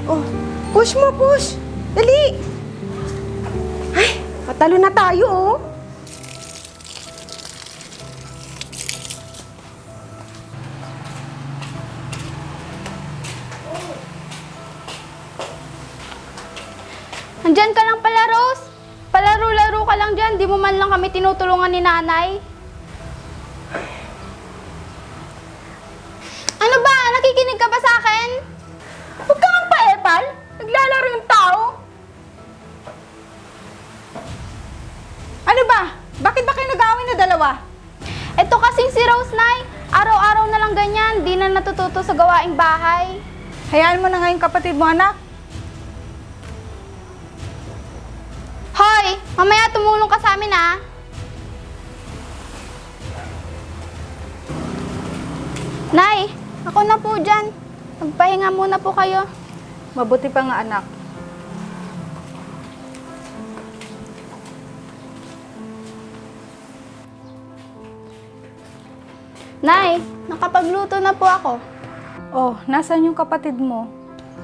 Oh, push mo, push. Dali. Ay, patalo na tayo, oh. Andyan ka lang pala, Rose. Palaro-laro ka lang dyan. Di mo man lang kami tinutulungan ni nanay. Ano ba? Nakikinig ka ba sa akin? Huwag kang pa-epal. Naglalaro yung tao. Ano ba? Bakit ba kayo nag-aaway na dalawa? Ito kasing si Rose, Nay. Araw-araw na lang ganyan. Di na natututo sa gawaing bahay. Hayaan mo na nga yung kapatid mo, anak. Hoy! Mamaya tumulong ka sa amin, ah. Nay, ako na po dyan. Magpahinga muna po kayo. Mabuti pa nga, anak. Nay, nakapagluto na po ako. Oh, nasaan yung kapatid mo?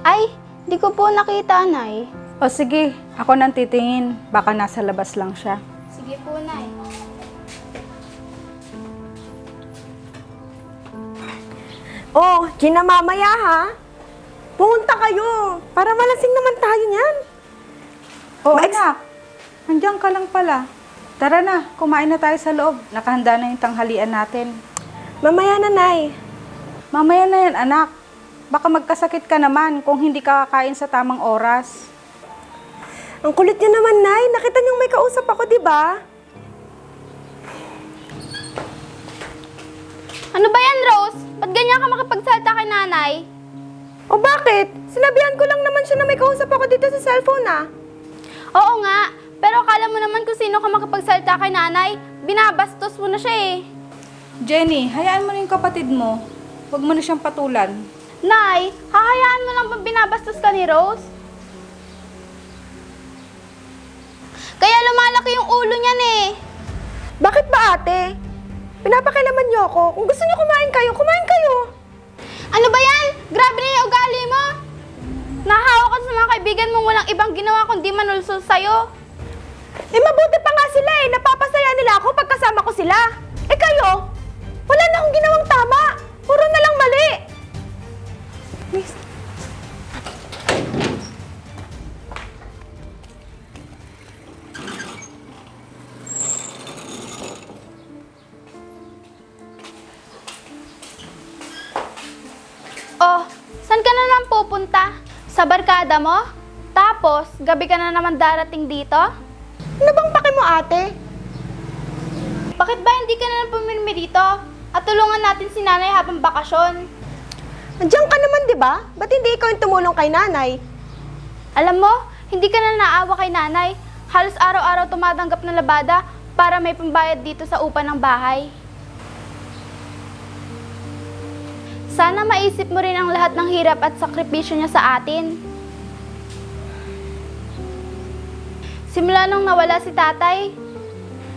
Ay, di ko po nakita, Nay. O sige, ako nang titingin. Baka nasa labas lang siya. Sige po, Nay. Oh, Gina, mamaya ha. Pumunta kayo. Para malasing naman tayo niyan. Oh, anak. Nandiyan ka lang pala. Tara na, kumain na tayo sa loob. Nakahanda na yung tanghalian natin. Mamaya na, Nay. Mamaya na yan, anak. Baka magkasakit ka naman kung hindi ka kakain sa tamang oras. Ang kulit niyo naman, Nay. Nakita niyong may kausap ako, di ba? Ano ba yan, Rose? Ba't ganyan ka makipagsalita kay nanay? O bakit? Sinabihan ko lang naman siya na may kausap ako dito sa cellphone, ah. Oo nga, pero akala mo naman kung sino ka makipagsalita kay nanay. Binabastos mo na siya eh. Jenny, hayaan mo na yung kapatid mo. Huwag mo na siyang patulan. Nay, hahayaan mo lang ba binabastos ka ni Rose? Kaya lumalaki yung ulo niyan eh. Bakit ba, ate? Pinapakilaman niyo ako. Kung gusto niyo kumain kayo, kumain kayo. Ano ba yan? Grabe na yung ugali mo. Nahawa ka sa mga kaibigan mong walang ibang ginawa kundi manulsul sa'yo. Eh, mabuti pa nga sila eh. Napapasaya nila ako pag kasama ko sila. Eh kayo, wala na akong ginawang tama. Puro na lang mali. Miss. Oh, saan ka na naman pupunta? Sa barkada mo? Tapos, gabi ka na naman darating dito? Ano bang pake mo, ate? Bakit ba hindi ka na lang pumirmi dito? At tulungan natin si nanay habang bakasyon. Andiyan ka naman, di ba? Ba't hindi ikaw yung tumulong kay nanay? Alam mo, hindi ka na naawa kay nanay. Halos araw-araw tumatanggap ng labada para may pambayad dito sa upa ng bahay. Sana maisip mo rin ang lahat ng hirap at sakripisyo niya sa atin. Simula nung nawala si tatay,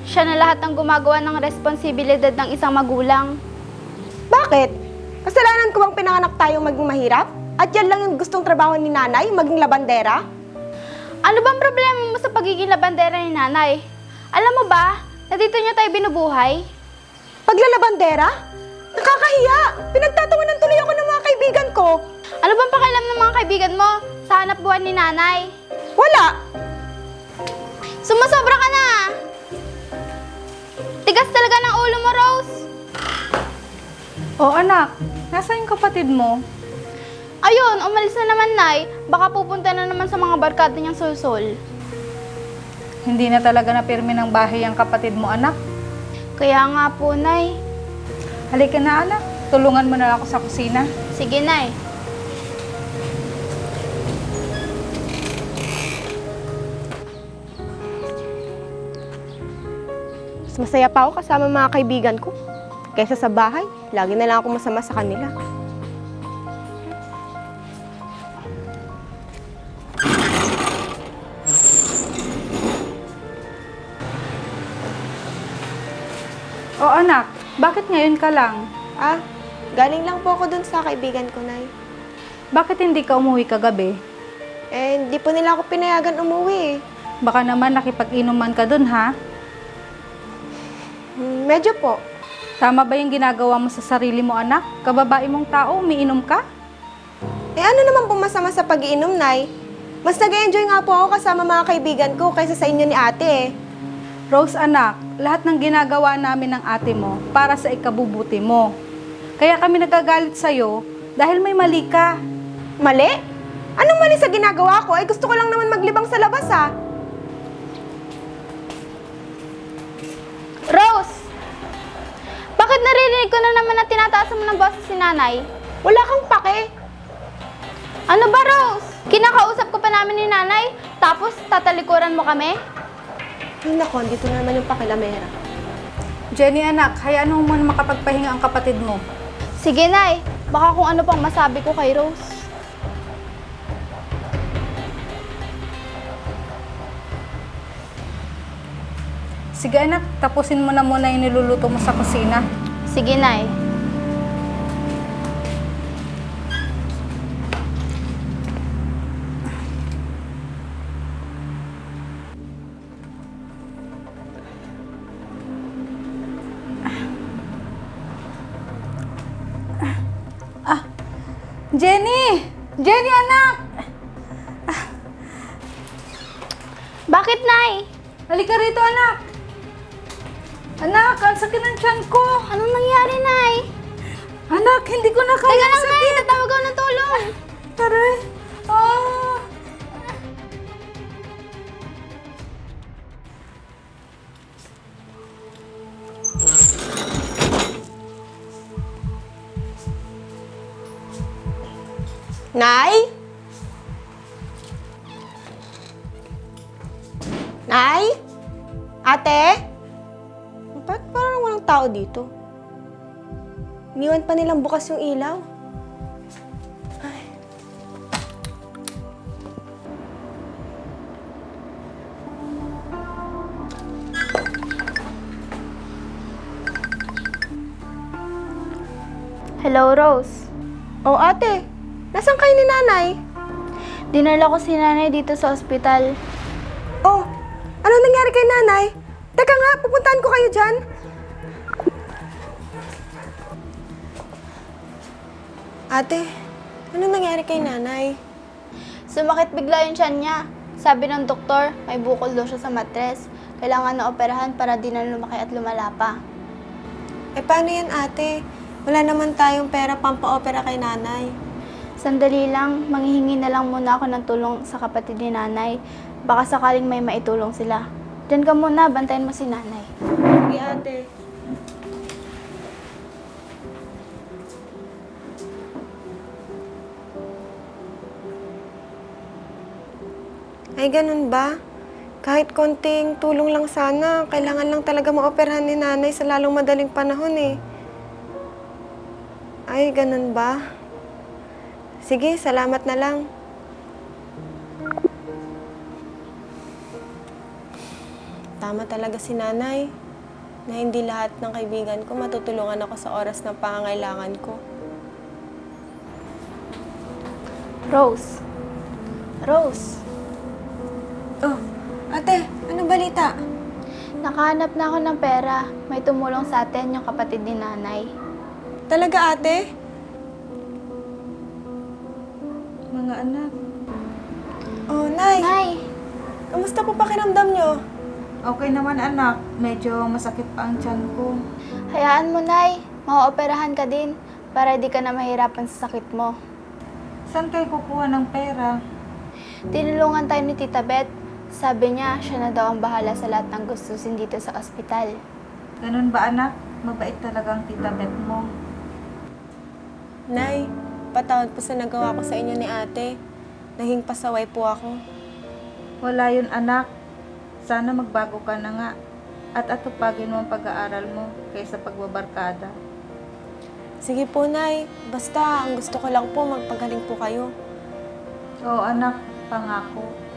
siya na lahat ang gumagawa ng responsibilidad ng isang magulang. Bakit? Kasalanan ko bang pinanganak tayong maging mahirap? At yan lang yung gustong trabaho ni nanay, maging labandera? Ano bang problema mo sa pagiging labandera ni nanay? Alam mo ba, na dito niya tayo binubuhay? Paglalabandera? Nakakahiya! Pinagtatawanan tuloy ako ng mga kaibigan ko. Ano bang pakialam ng mga kaibigan mo sa hanap buhay ni nanay? Wala! Sumusobra ka na! Tigas talaga ng ulo mo, Rose. Oh, anak. Nasaan yung kapatid mo? Ayun, umalis na naman, Nay. Baka pupunta na naman sa mga barkada niyang sulsol. Hindi na talaga napirmi ng bahay ang kapatid mo, anak. Kaya nga po, Nay. Halika na, anak. Tulungan mo na ako sa kusina. Sige, Nay. Mas masaya pa ako kasama mga kaibigan ko. Kaysa sa bahay, lagi na lang ako masama sa kanila. O anak, bakit ngayon ka lang? Galing lang po ako dun sa kaibigan ko, Nay. Bakit hindi ka umuwi kagabi? Eh, hindi po nila ako pinayagan umuwi. Baka naman nakipag-inuman ka dun, ha? Medyo po. Tama ba yung ginagawa mo sa sarili mo, anak? Kababae mong tao, umiinom ka? Eh, ano naman po masama sa pag-iinom, Nay? Mas nag-enjoy nga po ako kasama mga kaibigan ko kaysa sa inyo ni ate eh. Rose, anak, lahat ng ginagawa namin ng ate mo para sa ikabubuti mo. Kaya kami nagagalit sa'yo dahil may mali ka. Mali? Anong mali sa ginagawa ko? Eh, gusto ko lang naman maglibang sa labas ah. Rose! Bakit naririnig ko na naman na tinataas mo ng boses si nanay? Wala kang pake. Ano ba, Rose? Kinakausap ko pa namin ni nanay, tapos tatalikuran mo kami? Ay nako, dito na naman yung pakilamera. Jenny, anak, hayaan mo muna makapagpahinga ang kapatid mo. Sige, Nay. Baka kung ano pang masabi ko kay Rose. Sige, anak, tapusin mo na muna yung niluluto mo sa kusina. Sige, Nay. Jenny! Jenny, anak! Bakit, Nay? Halika rito, anak! Anak, ang sakit ng tiyan ko! Anong nangyari, Nay? Anak, hindi ko na kaya Teka ang lang, Nay. sakit! Tatawag ako ng tulong. Aray! Ah! Nay? Nay? Ate? Ba't parang walang tao dito? Iniwan pa nilang bukas yung ilaw. Ay. Hello, Rose. Oh, ate. Nasaan kayo ni nanay? Dinala ko si nanay dito sa ospital. Oh, anong nangyari kay nanay? Teka nga, pupuntahan ko kayo dyan. Ate, anong nangyari kay nanay? Sumakit bigla yung tiyan niya. Sabi ng doktor, may bukol daw siya sa matres. Kailangan na operahan para di na lumaki at lumala pa. Eh, paano yan, ate? Wala naman tayong pera pampa-opera kay nanay. Sandali lang, manghihingi na lang muna ako ng tulong sa kapatid ni nanay. Baka sakaling may maitulong sila. Diyan ka muna, bantayan mo si nanay. Sige, ate. Ay, ganun ba? Kahit konting tulong lang sana, kailangan lang talaga maoperahan ni nanay sa lalong madaling panahon eh. Ay, ganun ba? Sige, salamat na lang. Tama talaga si nanay na hindi lahat ng kaibigan ko matutulungan ako sa oras ng pangangailangan ko. Rose. Rose. Oh, ate, ano balita? Nakahanap na ako ng pera. May tumulong sa atin yung kapatid ni nanay. Talaga, ate? Mga anak, Oh, nay. Nay, Kamusta po pakiramdam nyo? okay naman anak. Medyo masakit pa ang tiyan ko. hayaan mo, Nay. Mauoperahan ka din para di ka na mahirapan sa sakit mo. Saan kayo kukuha ng pera? Tinulungan tayo ni Tita Beth. Sabi niya, siya na daw ang bahala sa lahat ng gustusin dito sa ospital. Ganun ba anak? Mabait talagang tita Bet mo. Nay, patawad po sa nagawa ko sa inyo ni ate. Naging pasaway po ako. Wala yun anak. Sana magbago ka na nga. At atupagin mo ang pag-aaral mo kaysa pagbabarkada. Sige po, Nay. Basta, ang gusto ko lang po, magpagaling po kayo. Oo anak, pangako.